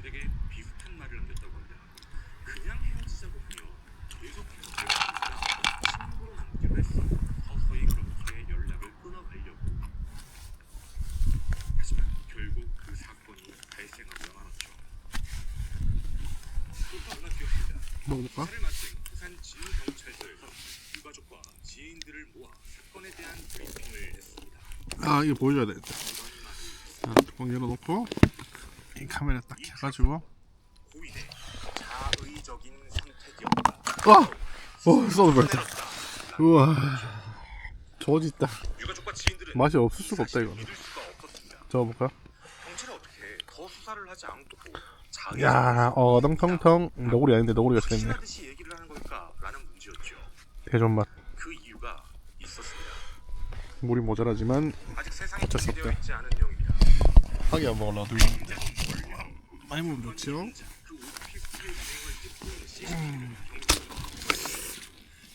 그에게 비슷한 말을 남겼다고 합니다. 그냥 헤어지자고 하며 계속해서 친구로 남기로 했어. 서서히 그렇게 연락을 끊어가려고. 하지만 결국 그 사건이 발생하고 말았죠. 그것도 얼마 뒤였습니다. 먹어볼까? 수사를 맡은 부산 진경찰서에서 유가족과 지인들을 모아 사건에 대한 브리핑을 했습니다. 아, 이거 보여줘야 되겠다. 이런 말을 자, 뚜껑 열어놓고 이 카메라 딱 켜가지고. 고인의 자의적인 선택이었다. 써도 버렸다. 우와, 저짓다. 유가족과 지인들은 맛이 없을 수가 없다 이거. 믿을 수가 없었습니다. 저어볼까? 경찰은 어떻게 더 수사를 하지 않고 야, 덩텅텅. 너구리 아닌데 너구리가 생겼네. 확신하듯이 얘기를 하는 걸까라는 문제였죠. 대존맛. 그 이유가 있었습니다. 물이 모자라지만 아직 세상에 어쩔 수 공개되어 없다. 있지 않은 내용입니다. 하기 안 먹으려도 많이 먹으면 좋지요. 그 오피스텔 진행을 찍고 있는 CCTV를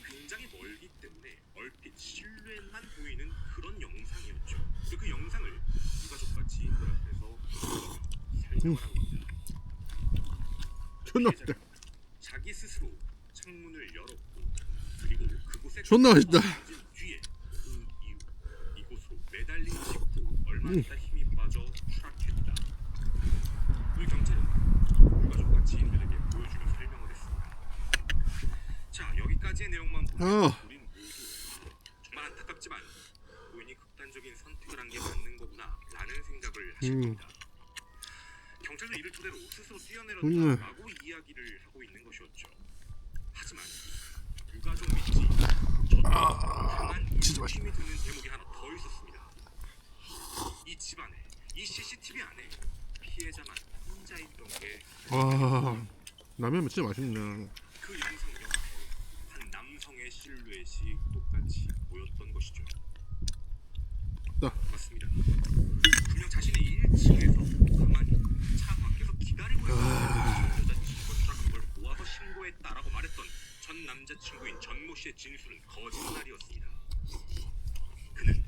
굉장히 멀기 때문에 얼핏 실루엣만 보이는 그런 영상이었죠. 그 영상을 유가족과 지인들 앞에서 설명을 한 겁니다. 존나 맛있다. 자기 스스로 창문을 열었고 그리고 그곳에 존나 맛있다. 뒤에 그 이후 이곳으로 매달린 직후 얼마 있다 힘이 빠져 추락했다. 우리 경찰은 유가족과 지인들에게 보여주며 설명을 했습니다. 자, 여기까지의 내용만 보면 우린 모두 정말 안타깝지만 고인이 극단적인 선택을 한 게 맞는 거구나 라는 생각을 하실 겁니다. 경찰도 이를 토대로 스스로 뛰어내렸다라고 이야기를 하고 있는 것이었죠. 하지만 유가족 믿지 저도 강한 의심이 드는 대목이 하나 더 있었습니다. 이 집안에, 이 CCTV 안에 피해자만 혼자 있던 게 와, 라면 진짜 맛있네. 그 영상 옆에 한 남성의 실루엣이 똑같이 보였던 것이죠. 맞습니다. 분명 자신의 1층에서 가만히 차 밖에서 기다리고 있었던 여자친구가 추락한 걸 보아서 신고했다라고 말했던 전 남자친구인 전모 씨의 진술은 거짓말이었습니다. 그는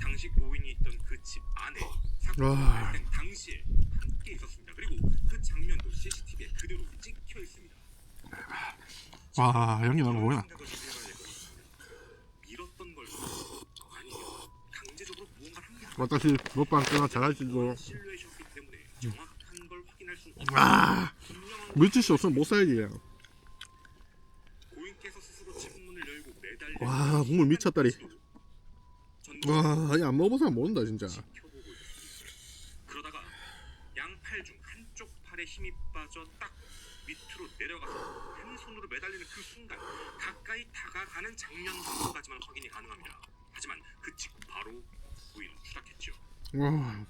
당시 고인이 있던 그 집 안에 사건 발생 당시에 함께 있었습니다. 그리고 그 장면도 CCTV에 그대로 찍혀 있습니다. 와, 형이 나는 뭐야? 밀었던 걸까요? 아니면 강제적으로 무언가를 한 게 와타시 먹방 꽤나 잘하시죠. 실루엣이었기 때문에 정확한 걸 확인할 수는 분명한 물티슈 없으면 못 살지. 고인께서 스스로 창문을 열고 매달려 와, 국물 미쳤다리. 와, 아니 안 먹어봐서 안 모른다 진짜. 지켜보고 있습니다. 그러다가 양팔 중 한쪽 팔에 힘이 빠져 딱 밑으로 내려가서 한 손으로 매달리는 그 순간 가까이 다가가는 장면 정도까지만 확인이 가능합니다. 하지만 그 직후 바로 고인은 추락했죠. 와,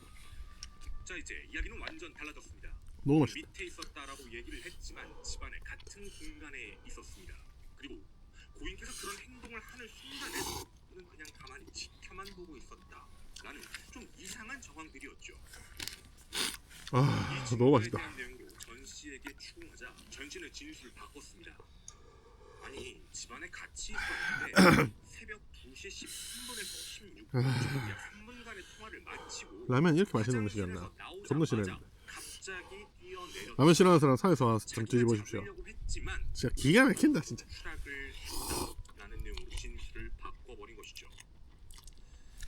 자, 이제 이야기는 완전 달라졌습니다. 너무 맛있다. 밑에 있었다라고 얘기를 했지만 집안의 같은 공간에 있었습니다. 그리고 고인께서 그런 행동을 하는 순간에 그는 그냥 가만히 지켜만 보고 있었다라는 좀 이상한 정황들이었죠. 아, 이 너무 증거에 맛있다. 대한 내용도 전 씨에게 추궁하자 전 씨는 진술을 바꿨습니다. 아니, 집안에 같이 있었는데 새벽 2시 13분에서 16분 약 3분간의 통화를 마치고 라면 이렇게 맛있는 음식이었나? 나오자마자 존나 싫어했는데. 갑자기 뛰어내렸다. 라면 싫어하는 사람 산에서 와서 좀 드셔보십시오. 했지만 진짜 기가 막힌다 진짜. 추락을 했다라는 내용으로 진술을 바꿔버린 것이죠.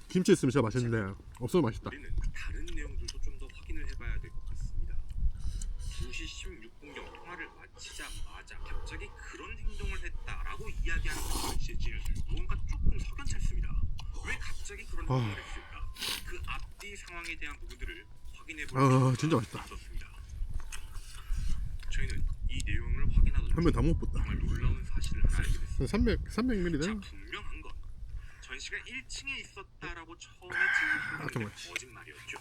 김치 있으면 진짜 맛있는데 없어도 맛있다. 우리는 다른 내용들도 좀 더 확인을 해봐야 될 것 같습니다. 2시 16분경 통화를 마치자마자 갑자기 그런 행동을 했다라고 이야기하는 전 씨의 진술 무언가 조금 석연찮습니다. 왜 갑자기 그런 행동을 했을까? 그 앞뒤 상황에 대한 부분들을 확인해볼 진짜 맛있다. 있었습니다. 저희는 이 내용을 확인하던 한 번 다 못 봤다. 정말 놀라운 사실을 하나 알게 됐습니다. 300ml 자, 되나? 분명한 건 전 씨가 1층에 있었다라고 처음에 좀 진술한 맛있어. 거짓말이었죠.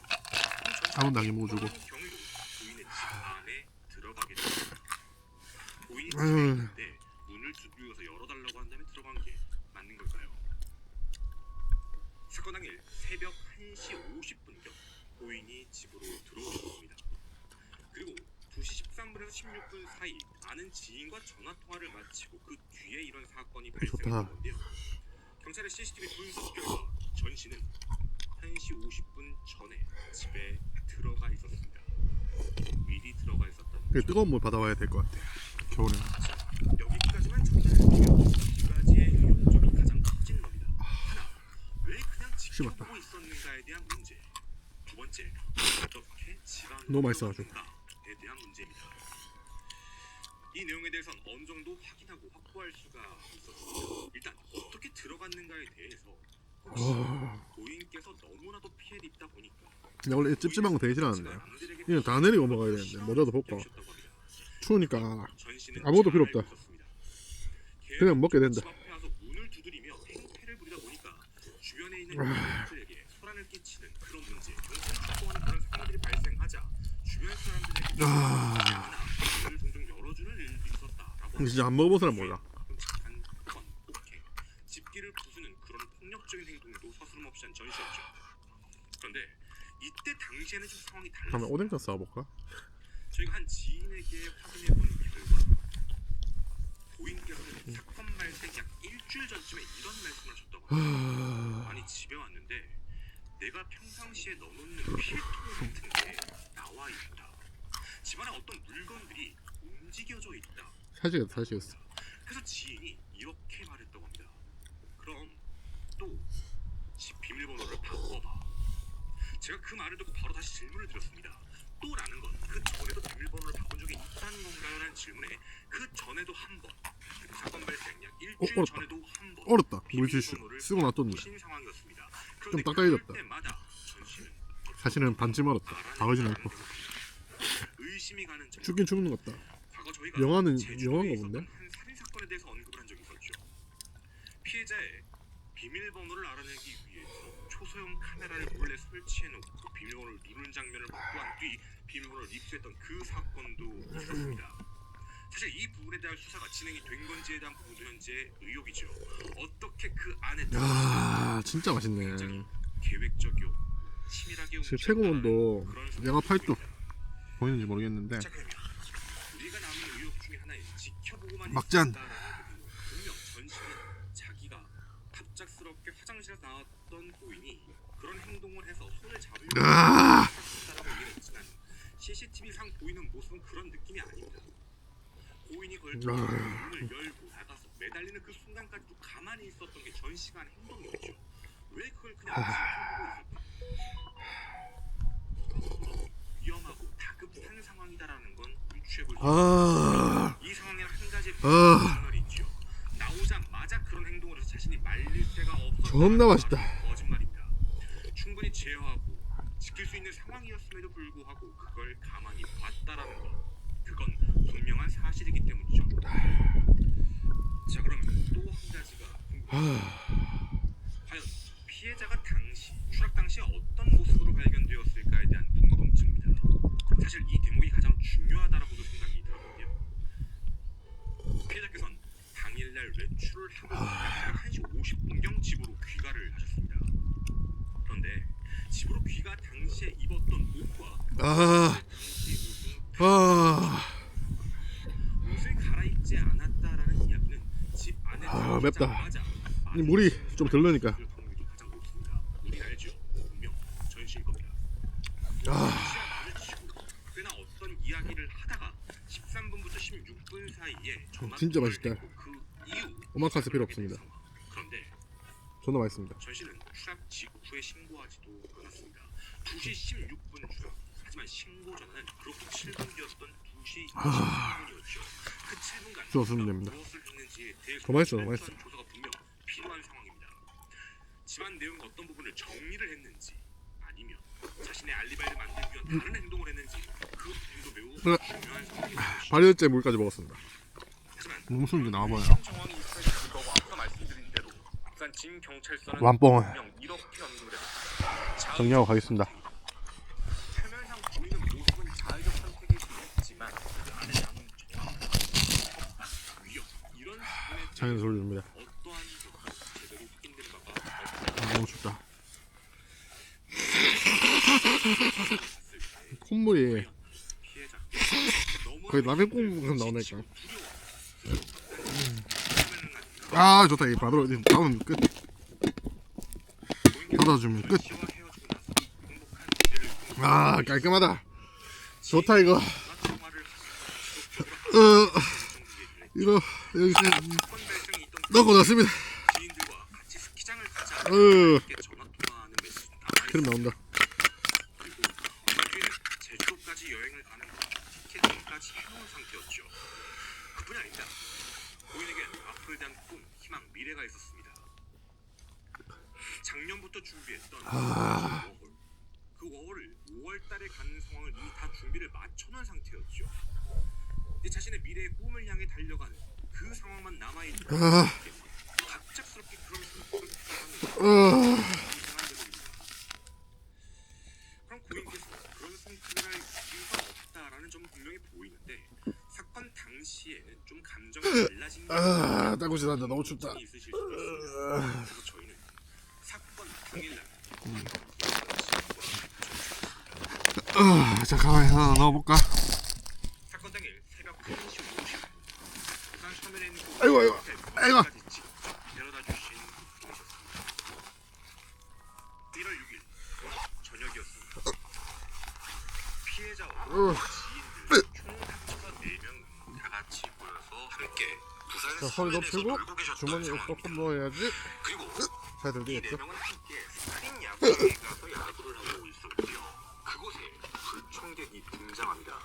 아무 낙이 먹어주고. 경위로 고인의 집 안에 들어가게 됩니다. 고인이 집에 아유. 있는데 문을 두드려서 열어달라고 한다면 들어간 게 맞는 걸까요? 사건 당일 새벽 1시 50분경 고인이 집으로 들어오셨습니다. 그리고 2시 13분에서 16분 사이 아는 지인과 전화 통화를 마치고 그 뒤에 이런 사건이 발생했는데요. 경찰의 CCTV 분석 결과 전 씨는 1시 50분 전에 집에 들어가 있었습니다. 미리 뜨거운 물 받아와야 될 것 같아. 겨울에. 여기까지만 전달해드리면 두 가지의 의욕점이 가장 커지는 겁니다. 하나, 왜 그냥 씹었다. 지켜보고 있었는가에 대한 문제. 두 번째, 어떻게 지방을 너무 맛있어가지고. 에 대한 문제입니다. 이 내용에 대해선 어느 정도 확인하고 확보할 수가 있었습니다. 일단 어떻게 들어갔는가에 대해서 혹시 고인께서 너무나도 피해를 입다 보니까 나 원래 찝찝한 거 되게 싫어하는데 이건 다 내리고 먹어야 되는데 모자도 벗고 추우니까 아무것도 필요 없다. 그냥 먹게 된다. 문을 두드리며 행패를 부리다 보니까 주변에 있는 사람들에게 소란을 끼치는 그런 문제, 경찰이 확보하는 그런 상황들이 발생하자 주변 사람들에게 문을 종종 열어주는 일도 있었다라고. 진짜 안 먹어본 사람 몰라. 끔찍한 건 폭행, 집기를 부수는 그런 폭력적인 행동도 서스럼없이 한 전시였죠. 그런데 이때 당시에는 좀 상황이 다음에 달랐어요. 오뎅탕 싸워볼까? 저희가 한 지인에게 확인해본 결과 고인께서는 사건 발생 약 일주일 전쯤에 이런 말씀을 하셨다고 합니다. 아니 집에 왔는데 내가 평상시에 넣어놓는 필통 같은 게 나와 있다. 집안에 어떤 물건들이 움직여져 있다. 사실이었어. 그래서 지인이 이렇게 말했다고 합니다. 그럼 또 집 비밀번호를 바꿔봐. 제가 그 말을 듣고 바로 다시 질문을 드렸습니다. 또라는 건 그 전에도 비밀번호를 바꾼 적이 있다는 건가요? 라는 질문에 그 전에도 한 번, 그 사건 발생 약 일주일 어렵다. 전에도 한 번 얼었다. 물티슈 비밀번호를 쓰고 놔뒀네. 바꾸신 상황이었습니다. 좀 닦아야겠다. 그럴 때마다 전 씨는 사실은 반쯤 얼었다. 다 하진 않고. 의심이 가는 점. 죽긴 죽는 것 같다. 과거 저희가 영화는 제주도에 영화인가 있었던 본데? 한 살인 사건에 대해서 언급을 한 적이 있었죠. 피해자의 비밀번호를 알아내기 위해서 초소형 카메라를 몰래 설치해놓고 비밀번호를 누르는 장면을 확보한 뒤 비밀번호를 입수했던 그 사건도 있었습니다. 사실 이 부분에 대한 수사가 진행이 된 건지에 대한 부분도 현재 의혹이죠. 어떻게 그 안에 야 진짜 맛있네. 굉장히 계획적이요 치밀하게 지금 최고원도 그런 영화 소문이 파이트 있습니다. 보이는지 모르겠는데 자 그러면 우리가 남은 의혹 중에 하나인 지켜보고만 막잔. 있었다라는 부분. 분명 전 씨는 자기가 갑작스럽게 화장실에서 나왔던 고인이 그런 행동을 해서 손을 잡으려고 했다라고 얘기를 했지만 CCTV상 보이는 모습은 그런 느낌이 아닙니다. 고인이 걸쳐 문을 열고 나가서 매달리는 그 순간까지도 가만히 있었던 게 전 씨가 한 행동이었죠. 왜 그걸 그냥 지켜보고 있었다? 위험하고 다급한 상황이다라는 건 유추해볼 수 있습니다. 이 상황에는 한 가지 거짓말이 있죠. 나오자마자 그런 행동으로 해서 자신이 말릴 새가 없었다. 존나 맛있다. 거짓말입니다. 충분히 제어하고 지킬 수 있는 상황이었음에도 불구하고 그걸 가만히 봤다라는 것, 그건 분명한 사실이기 때문이죠. 자 그러면 또 한 가지가 궁금합니다. 과연 피해자가 추락 당시 어떤 모습으로 발견되었을까에 대한 궁금증입니다. 사실 이 대목이 가장 중요하다라고도 생각이 들었거든요. 피해자께서는 당일날 외출을 하고 약 1시 50분경 집으로 귀가를 하셨습니다. 그런데 집으로 귀가 당시에 입었던 옷과 옷을 갈아입지 않았다라는 이야기는 집 안에 맵다. 이 물이 좀 들르니까. 가장 높습니다. 우리 알죠? 분명 전시일 겁니다. 꽤나 어떤 이야기를 하다가 13분부터 16분 사이에 진짜 맛있다. 그 이후 오마카세 필요 없습니다. 그런데 존나 맛있습니다. 전 씨는 추락 직후에 신고하지도 않았습니다. 2시 16분 추락. 하지만 신고 전에는 그렇게 7분 뒤였던 2시 20분이었죠. 그 7분간 좋습니다. 됩니다. 무엇을 했는지에 대해서 더 맛있어, 더 맛있어. 조사가 분명 필요한 상황입니다. 집안 내용 어떤 부분을 정리를 했는지 아니면 자신의 알리바이를 만들기 위한 다른 행동을 했는지 그 부분도 매우 그래. 중요한 상황입니다. 발열제 물까지 먹었습니다. 하지만 무슨 게 나와봐요. 정황이 있어야 불구하고 앞서 말씀드린 대로 부산 진 경찰서는 완뽕을 분명 이렇게 언급을 했습니다. 정리하고 가겠습니다. 화면상 보이는 모습은 자의적 선택일 수 있지만 그 안에 남은 정황, 위협 이런 부분에 자연의 소리 듭니다. 어떠한 것도 제대로 확인되는 바가 없습니다. 너무 춥다. 콧물이 거의 나백공분 나오니까. 아 좋다. 이 바로 다운 끝. 닫아주면 끝. 아 깔끔하다. 좋다 이거. 이거 여기 사건 발생이 있던 넣고 났습니다. 지인들과 같이 스키장을 가자. 어. 이렇게 전화 통화하는 메시지 그럼 남아 나온다. 그리고 뒤에는 제주도까지 여행을 가는 티켓팅까지 해놓은 상태였죠. 그뿐이 아닙니다. 고인에겐 앞을 대한 꿈, 희망, 미래가 있었습니다. 작년부터 준비했던 워홀. 그 워홀을 5월달에 가는 상황을 이미 다 준비를 마쳐놓은 상태였죠. 이제 자신의 미래의 꿈을 향해 달려가는 그 상황만 남아있는 갑작스럽게 그런 선택을 하는 이상한 대목입니다. 그럼 고인께서 그런 선택을 할 이유가 없다라는 점은 분명히 보이는데 사건 당시에는 좀 감정이 달라진 게 땀구지 난다. 너무 춥다. 있으실 수도 있습니다. 그래서 저희는 사건 당일날 자, 가만히 하나 넣어볼까? 사건 당일 새벽 1시 50분 부산 서면에 있는 아이고. 호텔까지 직접 데려다 주신 분이셨습니다. 1월 6일 저녁이었습니다. 피해자와 지인들 총 합쳐서 4명 다 같이 모여서 함께 부산 자, 허리 서면에서 높이고 놀고 계셨던 주머니에 상황입니다. 조금 넣어야지 그리고 잘 이 들리겠죠? 4명은 함께 스크린 야구장에 가서 야구를 하고 있었고요. 그곳에 불청객이 등장합니다.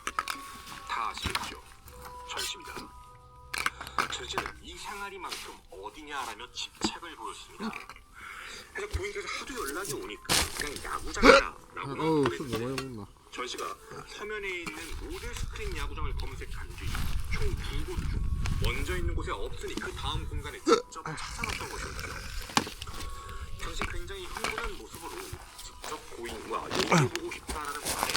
다 아시겠죠? 전씨입니다. 전씨는 이 생활이만큼 어디냐라며 집착을 보였습니다. 그래서 고인께서 하도 연락이 오니까 그냥 야구장이다라고 어우, 보냈는데 술 너무 많이 먹나? 전씨가 서면에 있는 모든 스크린 야구장을 검색한 뒤 총 2곳 중 먼저 있는 곳에 없으니 그 다음 공간에 직접 찾아갔던 것이었죠. 당시 굉장히 흥분한 모습으로 직접 고인과 얘기해보고 싶다라는 말에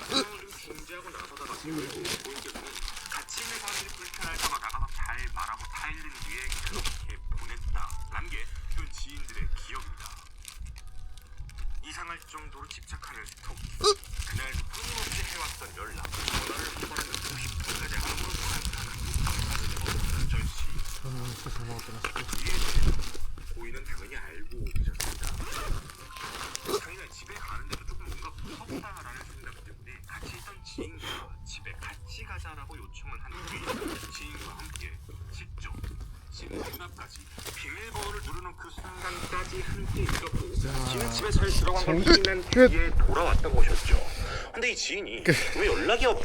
상황을 좀 중지하고 나서다가 고인께서는 같이 있는 사람들이 불편할까봐 나가서 잘 말하고 타일른 뒤에 이렇게 보냈다라는 게 그 지인들의 기억입니다. 이상할 정도로 집착하는 스토키. 그날도 끊임없이 해왔던 연락, 전화를 한 번은 50분까지 아무런 상관없는 전씨. 잘 먹었다. 이에 대해 고인은 당연히 알고 계셨습니다. 당연히 집에 가는데도 조금 뭔가 무섭다라는 생각 때문에 같이 있던 지인과 집에 같이 가자라고 요청을 한 뒤 지인과 함께 직접 집 눈앞까지 비밀번호를 누르는 그 순간까지 함께 있었고 지는 집에 잘 들어간 걸 확인한 뒤에 돌아왔던 것이었죠. 근데 이 지인이 왜 연락이 없